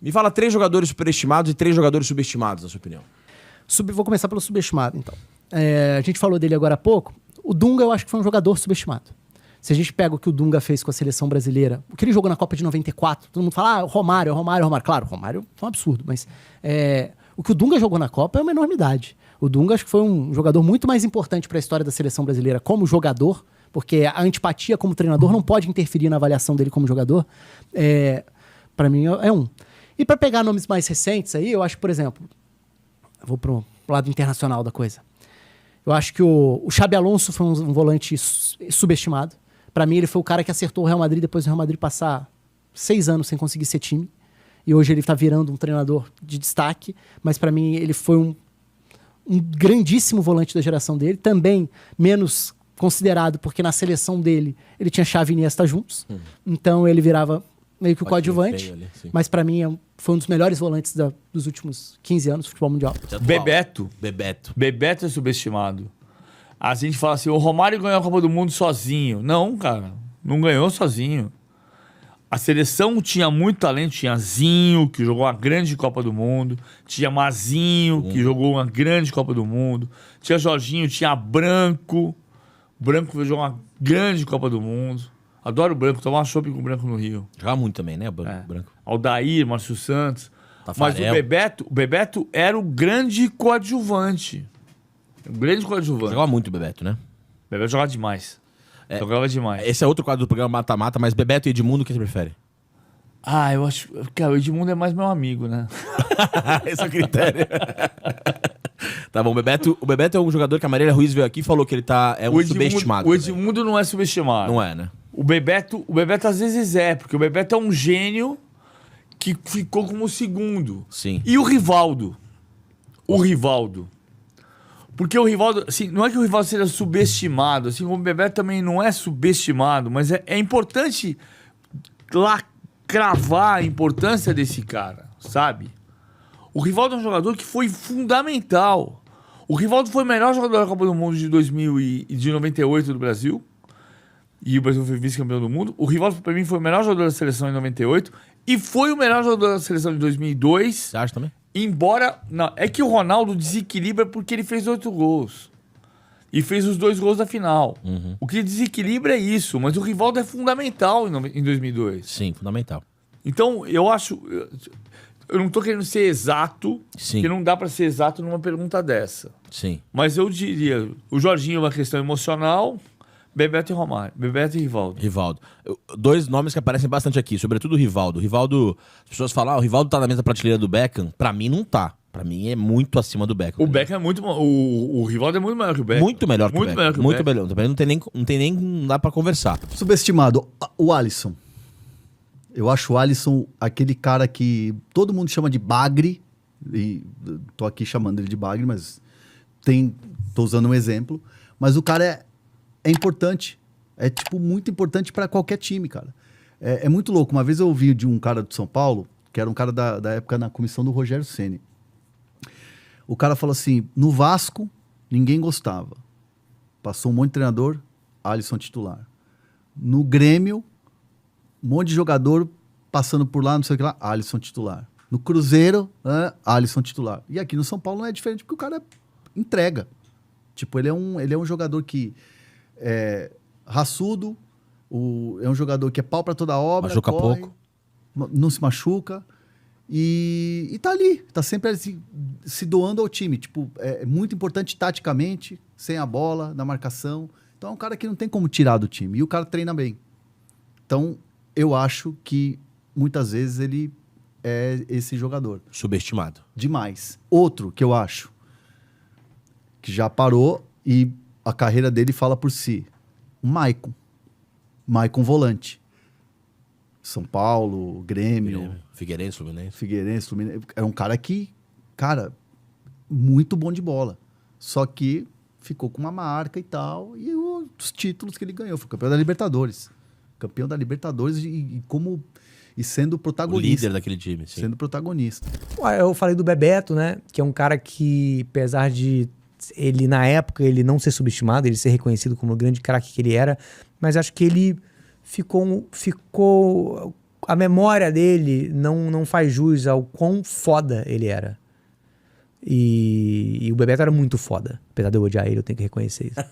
Me fala 3 jogadores superestimados e 3 jogadores subestimados, na sua opinião. Vou começar pelo subestimado, então. A gente falou dele agora há pouco. O Dunga eu acho que foi um jogador subestimado. Se a gente pega o que o Dunga fez com a seleção brasileira, o que ele jogou na Copa de 94, todo mundo fala, Romário. Claro, o Romário foi um absurdo, mas o que o Dunga jogou na Copa é uma enormidade. O Dunga acho que foi um jogador muito mais importante para a história da seleção brasileira como jogador, porque a antipatia como treinador não pode interferir na avaliação dele como jogador. Para mim é um. E para pegar nomes mais recentes aí, eu acho que, por exemplo, eu vou pro lado internacional da coisa. Eu acho que o Xabi Alonso foi um volante subestimado. Para mim, ele foi o cara que acertou o Real Madrid depois do Real Madrid passar 6 anos sem conseguir ser time. E hoje ele tá virando um treinador de destaque. Mas para mim, ele foi um grandíssimo volante da geração dele. Também menos considerado, porque na seleção dele ele tinha Xavi e Iniesta juntos. Então ele virava meio que o coadjuvante. Mas para mim foi um dos melhores volantes dos últimos 15 anos do futebol mundial. Bebeto é subestimado. A gente fala assim, o Romário ganhou a Copa do Mundo sozinho. Não, cara, não ganhou sozinho. A seleção tinha muito talento, tinha Zinho, que jogou uma grande Copa do Mundo, tinha Mazinho, que jogou uma grande Copa do Mundo, tinha Jorginho, tinha Branco jogou uma grande Copa do Mundo. Adoro o Branco, tomar uma chopp com o Branco no Rio. Jogava muito também, né, Branco? Aldair, Márcio Santos. Tafarel. Mas o Bebeto era o grande coadjuvante. Jogava muito o Bebeto, né? Bebeto jogava demais. Jogava demais. Esse é outro quadro do programa Mata-Mata, mas Bebeto e Edmundo, o que você prefere? Eu acho que o Edmundo é mais meu amigo, né? Esse é o critério. Tá bom, o Bebeto é um jogador que a Marília Ruiz veio aqui e falou que ele subestimado. O Edmundo não é subestimado. Não é, né? O Bebeto às vezes porque o Bebeto é um gênio que ficou como segundo. Sim. E o Rivaldo? Porque o Rivaldo, assim, não é que o Rivaldo seja subestimado, assim como o Bebeto também não é subestimado, mas é importante cravar a importância desse cara, sabe? O Rivaldo é um jogador que foi fundamental. O Rivaldo foi o melhor jogador da Copa do Mundo de 98 do Brasil. E o Brasil foi vice-campeão do mundo. O Rivaldo, pra mim, foi o melhor jogador da seleção em 98. E foi o melhor jogador da seleção de 2002. Você acha também? Embora... Não, é que o Ronaldo desequilibra porque ele fez 8 gols. E fez os 2 gols da final. O que desequilibra é isso. Mas o Rivaldo é fundamental em 2002. Sim, fundamental. Então, eu acho... Eu não tô querendo ser exato. Sim. Porque não dá pra ser exato numa pergunta dessa. Sim. Mas eu diria... O Jorginho é uma questão emocional... Bebeto e Romário. Bebeto e Rivaldo. 2 nomes que aparecem bastante aqui, sobretudo o Rivaldo. As pessoas falam, o Rivaldo tá na mesma prateleira do Beckham. Pra mim, não tá. Pra mim, é muito acima do Beckham. O Beckham é muito... O Rivaldo é muito melhor que o Beckham. Muito melhor que o Beckham. Muito melhor. Também não tem nem... Não dá pra conversar. Subestimado. O Alisson. Eu acho o Alisson aquele cara que todo mundo chama de bagre. E tô aqui chamando ele de bagre, mas tô usando um exemplo. Mas o cara é importante. É, tipo, muito importante para qualquer time, cara. É muito louco. Uma vez eu ouvi de um cara de São Paulo, que era um cara da época na comissão do Rogério Ceni. O cara falou assim, no Vasco, ninguém gostava. Passou um monte de treinador, Alisson titular. No Grêmio, um monte de jogador passando por lá, não sei o que lá, Alisson titular. No Cruzeiro, Alisson titular. E aqui no São Paulo não é diferente, porque o cara entrega. Tipo, ele é um jogador que... raçudo, é um jogador que é pau pra toda obra, machuca corre, pouco, não se machuca e tá ali, tá sempre se doando ao time. Tipo, é muito importante taticamente, sem a bola, na marcação. Então é um cara que não tem como tirar do time e o cara treina bem. Então eu acho que muitas vezes ele é esse jogador. Subestimado. Demais. Outro que eu acho que já parou e a carreira dele fala por si. O Maicon volante. São Paulo, Grêmio. Figueirense, Fluminense. É um cara que, muito bom de bola. Só que ficou com uma marca e tal. E os títulos que ele ganhou. Foi campeão da Libertadores. Campeão da Libertadores e sendo protagonista. O líder daquele time, sim. Sendo protagonista. Eu falei do Bebeto, né? Que é um cara que, apesar de ele, na época, ele não ser subestimado, ele ser reconhecido como o grande craque que ele era, mas acho que ele ficou a memória dele não faz jus ao quão foda ele era. E o Bebeto era muito foda. Apesar de eu odiar ele, eu tenho que reconhecer isso.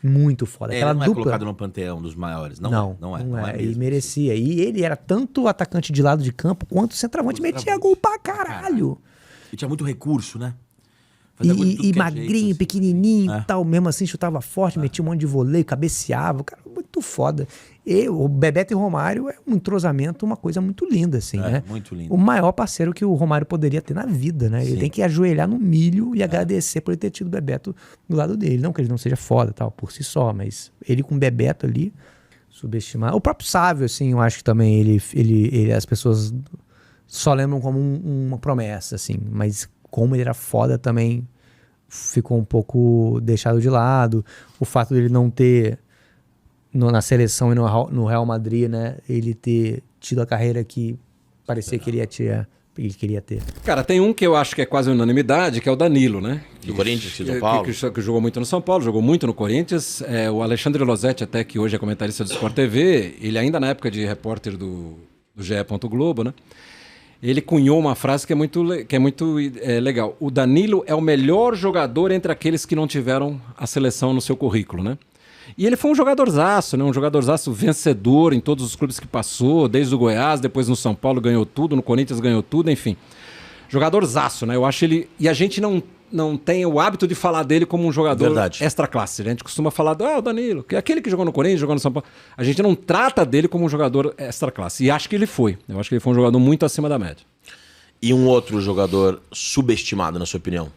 Muito foda. Ele não é colocado no panteão dos maiores. Não é E mesmo. merecia. E ele era tanto atacante de lado de campo quanto centroavante. Metia gol pra caralho. E tinha muito recurso, né? Fazia gol de tudo E que é magrinho, jeito, assim. pequenininho e tal. Mesmo assim, chutava forte, metia um monte de voleio, cabeceava. O cara muito foda. E o Bebeto e o Romário é um entrosamento, uma coisa muito linda, assim, né? Muito lindo. O maior parceiro que o Romário poderia ter na vida, né? Ele Sim. tem que ajoelhar no milho e agradecer por ele ter tido o Bebeto do lado dele. Não que ele não seja foda, tal, por si só, mas ele com o Bebeto ali, subestimar. O próprio Sávio, assim, eu acho que também ele as pessoas só lembram como uma promessa, assim, mas como ele era foda também ficou um pouco deixado de lado. O fato dele não ter na seleção e no Real Madrid, né, ele ter tido a carreira que parecia que ele queria ter. Cara, tem um que eu acho que é quase unanimidade, que é o Danilo, né? Do Corinthians, que São Paulo. Que jogou muito no São Paulo, jogou muito no Corinthians. O Alexandre Losetti, até que hoje é comentarista do Sport TV, ele ainda na época de repórter do GE. Globo, né? Ele cunhou uma frase que é muito legal. O Danilo é o melhor jogador entre aqueles que não tiveram a seleção no seu currículo, né? E ele foi um jogadorzaço, né? Um jogadorzaço vencedor em todos os clubes que passou, desde o Goiás, depois no São Paulo ganhou tudo, no Corinthians ganhou tudo, enfim. Jogadorzaço, né? Eu acho ele... E a gente não tem o hábito de falar dele como um jogador extra classe. Né? A gente costuma falar o Danilo, que é aquele que jogou no Corinthians, jogou no São Paulo. A gente não trata dele como um jogador extra classe. E acho que ele foi. Eu acho que ele foi um jogador muito acima da média. E um outro jogador subestimado, na sua opinião?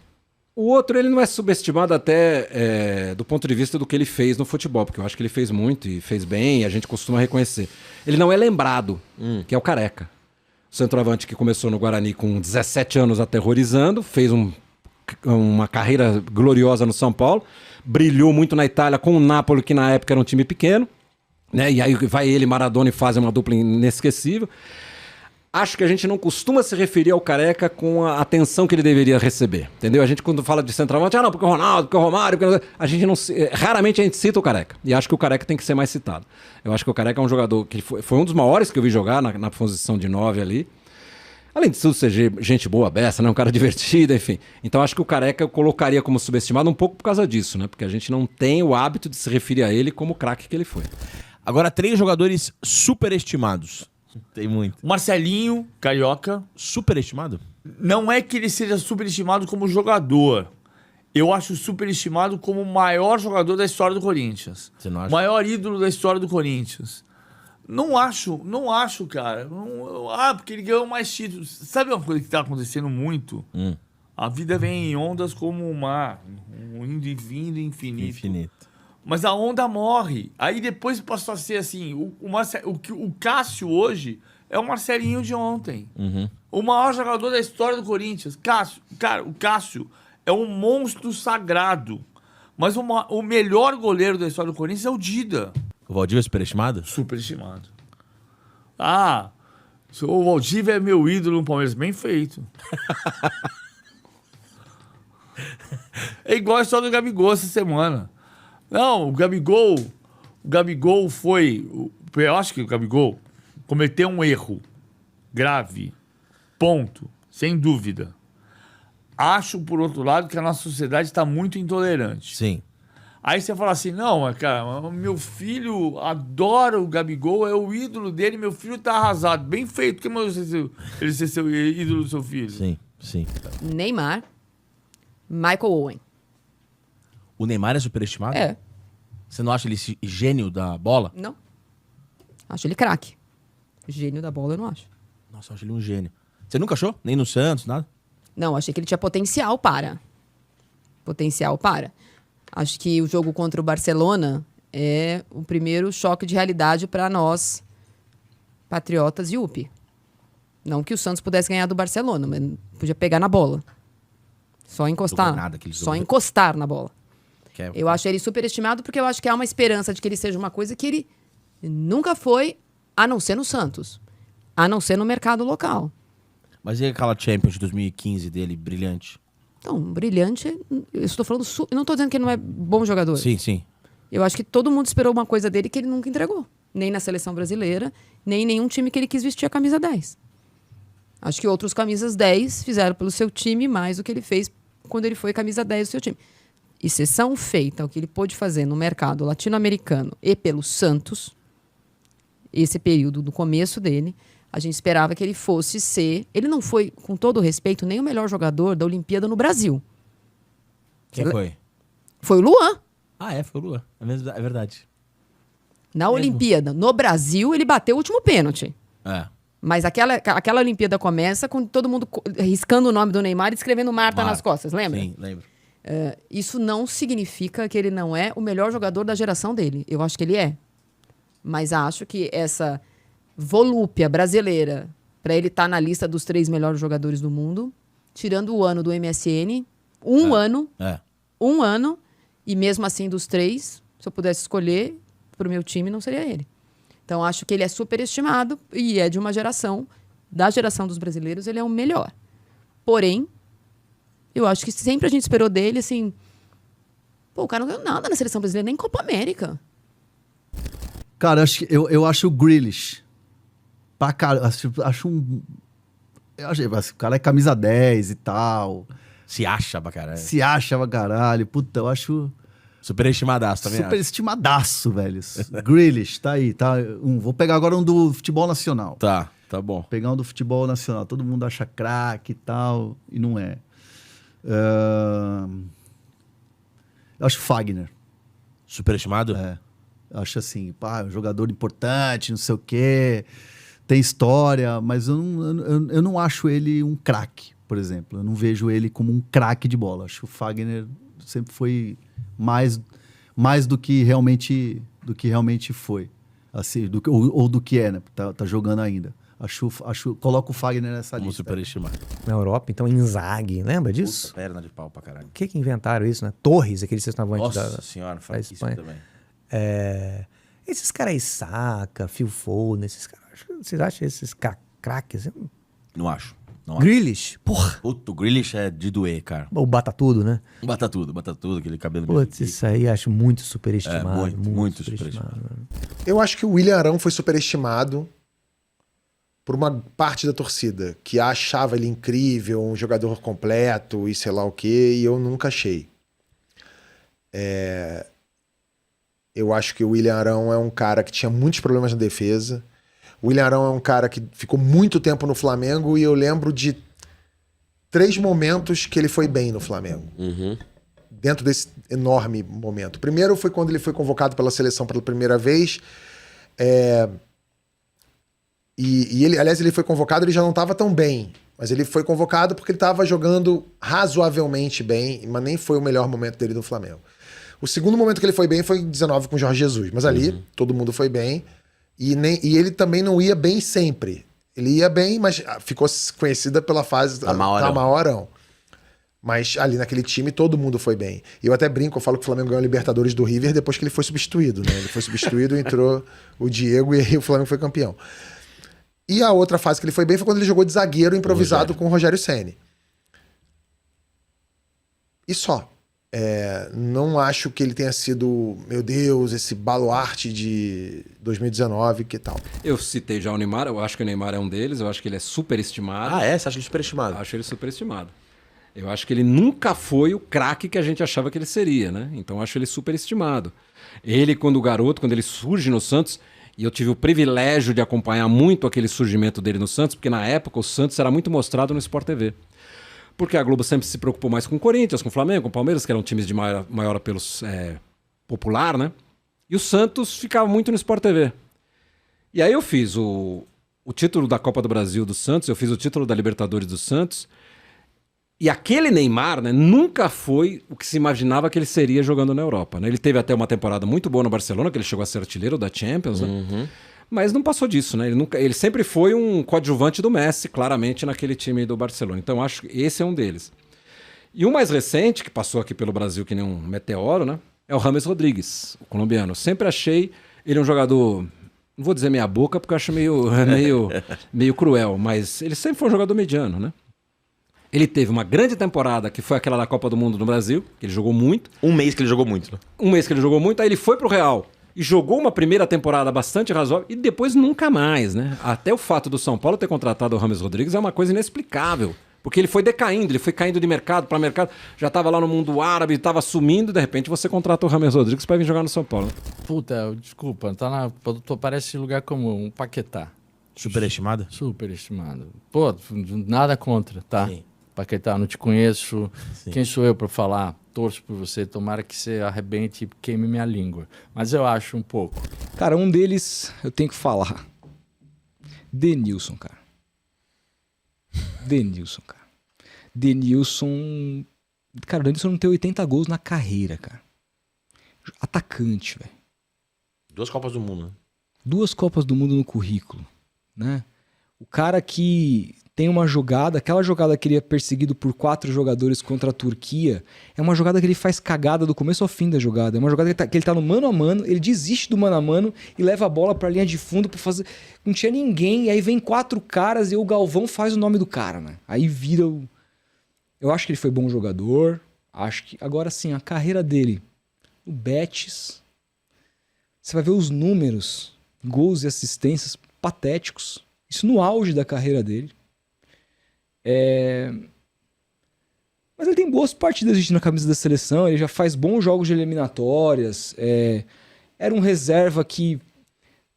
O outro, ele não é subestimado até do ponto de vista do que ele fez no futebol, porque eu acho que ele fez muito e fez bem, e a gente costuma reconhecer. Ele não é lembrado, que é o Careca. O centroavante que começou no Guarani com 17 anos aterrorizando, fez uma carreira gloriosa no São Paulo, brilhou muito na Itália com o Napoli, que na época era um time pequeno, né? E aí vai ele e Maradona e fazem uma dupla inesquecível. Acho que a gente não costuma se referir ao Careca com a atenção que ele deveria receber, entendeu? A gente quando fala de centroavante, não, porque o Ronaldo, porque o Romário, a gente não raramente a gente cita o Careca. E acho que o Careca tem que ser mais citado. Eu acho que o Careca é um jogador que foi um dos maiores que eu vi jogar na posição de 9 ali. Além de tudo ser gente boa, beça, né? Um cara divertido, enfim. Então acho que o Careca eu colocaria como subestimado um pouco por causa disso, né? Porque a gente não tem o hábito de se referir a ele como o craque que ele foi. Agora, 3 jogadores superestimados. Tem muito. Marcelinho, carioca. Superestimado? Não é que ele seja superestimado como jogador. Eu acho superestimado como o maior jogador da história do Corinthians. Você não acha? O maior ídolo da história do Corinthians. Não acho, cara. Porque ele ganhou mais títulos. Sabe uma coisa que está acontecendo muito? A vida vem em ondas como o mar. Indo e vindo infinito. Mas a onda morre. Aí depois passou a ser assim. O Cássio hoje é o Marcelinho de ontem. O maior jogador da história do Corinthians. O Cássio é um monstro sagrado. Mas o melhor goleiro da história do Corinthians é o Dida. O Valdívia é superestimado? Superestimado. O Valdívia é meu ídolo no Palmeiras. Bem feito. É igual a história do Gabigol essa semana. Não, o Gabigol foi... Eu acho que o Gabigol cometeu um erro grave. Ponto. Sem dúvida. Acho, por outro lado, que a nossa sociedade está muito intolerante. Sim. Aí você fala assim, não, cara, meu filho adora o Gabigol, é o ídolo dele, meu filho tá arrasado. Bem feito, que ele ser seu ídolo do seu filho. Sim. Neymar, Michael Owen. O Neymar é superestimado? É. Você não acha ele gênio da bola? Não. Acho ele craque. Gênio da bola eu não acho. Nossa, eu acho ele um gênio. Você nunca achou? Nem no Santos, nada? Não, achei que ele tinha potencial para. Acho que o jogo contra o Barcelona é o primeiro choque de realidade para nós, patriotas e UP. Não que o Santos pudesse ganhar do Barcelona, mas podia pegar na bola. Só encostar. Nada, aquele Só jogo. encostar na bola. Que é... Eu acho ele superestimado porque eu acho que há uma esperança de que ele seja uma coisa que ele nunca foi, a não ser no Santos. A não ser no mercado local. Mas e aquela Champions de 2015 dele, brilhante? Então, brilhante, eu estou falando... Eu não estou dizendo que ele não é bom jogador. Sim. Eu acho que todo mundo esperou uma coisa dele que ele nunca entregou. nem na seleção brasileira, nem em nenhum time que ele quis vestir a camisa 10. Acho que outros camisas 10 fizeram pelo seu time mais do que ele fez quando ele foi camisa 10 do seu time. Exceção feita ao que ele pôde fazer no mercado latino-americano e pelo Santos, esse período do começo dele, a gente esperava que ele fosse ser... Ele não foi, com todo o respeito, nem o melhor jogador da Olimpíada no Brasil. Quem foi? Foi o Luan. Foi o Luan. É verdade. Na Olimpíada, no Brasil, ele bateu o último pênalti. É. Mas aquela Olimpíada começa com todo mundo riscando o nome do Neymar e escrevendo Marta nas costas, lembra? Sim, lembro. Isso não significa que ele não é o melhor jogador da geração dele. Eu acho que ele é. Mas acho que essa volúpia brasileira, para ele estar na lista dos 3 melhores jogadores do mundo, tirando o ano do MSN, um ano, e mesmo assim dos 3, se eu pudesse escolher, pro meu time não seria ele. Então acho que ele é superestimado e é de uma geração, da geração dos brasileiros, ele é o melhor. Porém, eu acho que sempre a gente esperou dele, assim... Pô, o cara não ganhou nada na seleção brasileira, nem Copa América. Cara, eu acho o Grealish. Pra caralho. Acho um... o cara é camisa 10 e tal. Se acha pra caralho. Se acha pra caralho. Puta, eu acho... Superestimadaço também. Superestimadaço, velho. Grealish, tá aí. Tá, vou pegar agora um do futebol nacional. Tá bom. Vou pegar um do futebol nacional. Todo mundo acha craque e tal, e não é. Eu acho Fagner. Superestimado? Eu acho assim, um jogador importante, não sei o quê, tem história, mas eu não acho ele um craque, por exemplo. Eu não vejo ele como um craque de bola. Acho que o Fagner sempre foi mais do que realmente foi, assim, ou do que é, né? Tá jogando ainda. Coloco o Fagner nessa Como lista. superestimado. Na Europa, então, Inzaghi, lembra disso? Puta, perna de pau pra caralho. O que inventaram isso, né? Torres, aquele centroavante da senhora, da faz isso Espanha. também. Esses caras aí, Saka, Phil Foden, esses caras, vocês acham esses craques? Não acho. Grealish, porra. Puta, o Grealish é de doer, cara. O bata tudo, né? Bata tudo, aquele cabelo... Putz, isso aí acho muito superestimado. Muito superestimado. Eu acho que o William Arão foi superestimado por uma parte da torcida, que achava ele incrível, um jogador completo e sei lá o quê, e eu nunca achei. Eu acho que o William Arão é um cara que tinha muitos problemas na defesa. O William Arão é um cara que ficou muito tempo no Flamengo e eu lembro de 3 momentos que ele foi bem no Flamengo. Dentro desse enorme momento. O primeiro foi quando ele foi convocado pela seleção pela primeira vez. E ele, aliás, ele foi convocado, ele já não estava tão bem. Mas ele foi convocado porque ele estava jogando razoavelmente bem, mas nem foi o melhor momento dele no Flamengo. O segundo momento que ele foi bem foi em 19 com o Jorge Jesus. Mas ali, todo mundo foi bem. E ele também não ia bem sempre. Ele ia bem, mas ficou conhecida pela fase da Arão. Mas ali naquele time todo mundo foi bem. E eu até brinco, eu falo que o Flamengo ganhou a Libertadores do River depois que ele foi substituído, né? Ele foi substituído, entrou o Diego e aí o Flamengo foi campeão. E a outra fase que ele foi bem foi quando ele jogou de zagueiro improvisado com o Rogério Ceni. E só. Não acho que ele tenha sido, meu Deus, esse baluarte de 2019, que tal. Eu citei já o Neymar, eu acho que o Neymar é um deles, eu acho que ele é superestimado. Você acha ele superestimado? Acho ele superestimado. Eu acho que ele nunca foi o craque que a gente achava que ele seria, né? Então eu acho ele superestimado. Ele, quando ele surge no Santos, e eu tive o privilégio de acompanhar muito aquele surgimento dele no Santos, porque na época o Santos era muito mostrado no Sport TV. Porque a Globo sempre se preocupou mais com o Corinthians, com o Flamengo, com o Palmeiras, que eram times de maior apelo popular, né? E o Santos ficava muito no Sport TV. E aí eu fiz o título da Copa do Brasil do Santos, eu fiz o título da Libertadores do Santos. E aquele Neymar, né, nunca foi o que se imaginava que ele seria jogando na Europa, né? Ele teve até uma temporada muito boa no Barcelona, que ele chegou a ser artilheiro da Champions, né? Mas não passou disso, né? Ele sempre foi um coadjuvante do Messi, claramente, naquele time do Barcelona. Então, acho que esse é um deles. E o mais recente, que passou aqui pelo Brasil que nem um meteoro, né? É o James Rodrigues, o colombiano. Sempre achei ele um jogador... Não vou dizer meia boca, porque eu acho meio cruel, mas ele sempre foi um jogador mediano, né? Ele teve uma grande temporada, que foi aquela da Copa do Mundo no Brasil, que ele jogou muito. Um mês que ele jogou muito, né? Um mês que ele jogou muito, aí ele foi pro Real. e jogou uma primeira temporada bastante razoável e depois nunca mais, né? Até o fato do São Paulo ter contratado o Rames Rodrigues é uma coisa inexplicável. Porque ele foi decaindo, ele foi caindo de mercado para mercado, já estava lá no mundo árabe, estava sumindo, e de repente você contrata o Rames Rodrigues para vir jogar no São Paulo. Puta, desculpa, parece lugar comum, um Paquetá. Superestimado? Superestimado. Pô, nada contra, tá? Sim. Paquetá, não te conheço. Sim. Quem sou eu para falar? Torço por você, tomara que você arrebente e queime minha língua. Mas eu acho um pouco. Cara, um deles eu tenho que falar. Denilson, cara. Denilson, cara. Denilson... Cara, o Denilson não tem 80 gols na carreira, cara. Atacante, velho. 2 Copas do Mundo, né? 2 Copas do Mundo no currículo, né? O cara que tem uma jogada, aquela jogada que ele é perseguido por 4 jogadores contra a Turquia, é uma jogada que ele faz cagada do começo ao fim da jogada. É uma jogada que ele tá no mano a mano, ele desiste do mano a mano e leva a bola pra linha de fundo pra fazer... Não tinha ninguém, e aí vem 4 caras e o Galvão faz o nome do cara, né? Aí vira o... Eu acho que ele foi bom jogador, acho que... Agora sim, a carreira dele, o Betis, você vai ver os números, gols e assistências patéticos. Isso no auge da carreira dele. Mas ele tem boas partidas, gente, na camisa da seleção. Ele já faz bons jogos de eliminatórias. Era um reserva que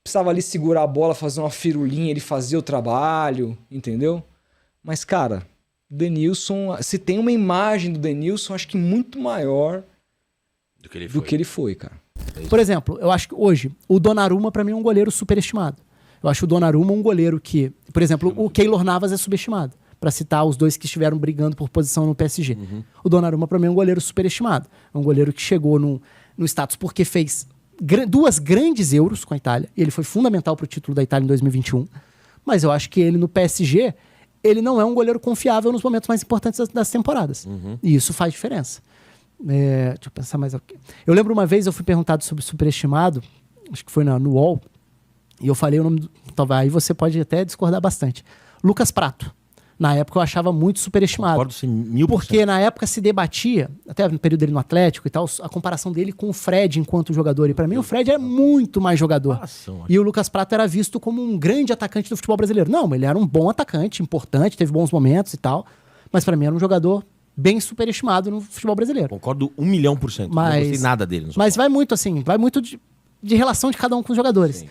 precisava ali segurar a bola, fazer uma firulinha, ele fazia o trabalho, entendeu? Mas, cara, o Denilson... Se tem uma imagem do Denilson, acho que muito maior Do que ele do foi. que ele foi, cara. Por exemplo, eu acho que hoje o Donnarumma pra mim é um goleiro superestimado. Eu acho o Donnarumma um goleiro que... Por exemplo, o Keylor Navas é subestimado. Pra citar os dois que estiveram brigando por posição no PSG. O Donnarumma pra mim é um goleiro superestimado. É um goleiro que chegou no status porque fez 2 grandes Euros com a Itália. E ele foi fundamental pro título da Itália em 2021. Mas eu acho que ele no PSG, ele não é um goleiro confiável nos momentos mais importantes das temporadas. E isso faz diferença. Deixa eu pensar mais aqui. Eu lembro uma vez, eu fui perguntado sobre superestimado, acho que foi no UOL, e eu falei o nome talvez aí você pode até discordar bastante. Lucas Prato. Na época eu achava muito superestimado. Concordo, sim, 1000%. Porque na época se debatia, até no período dele no Atlético e tal, a comparação dele com o Fred enquanto jogador. E pra mim o Fred é muito mais jogador. E o Lucas Prato era visto como um grande atacante do futebol brasileiro. Não, ele era um bom atacante, importante, teve bons momentos e tal. Mas pra mim era um jogador bem superestimado no futebol brasileiro. Concordo 1.000.000%. Não gostei nada dele. Mas vai muito assim, vai muito de relação de cada um com os jogadores. Sim.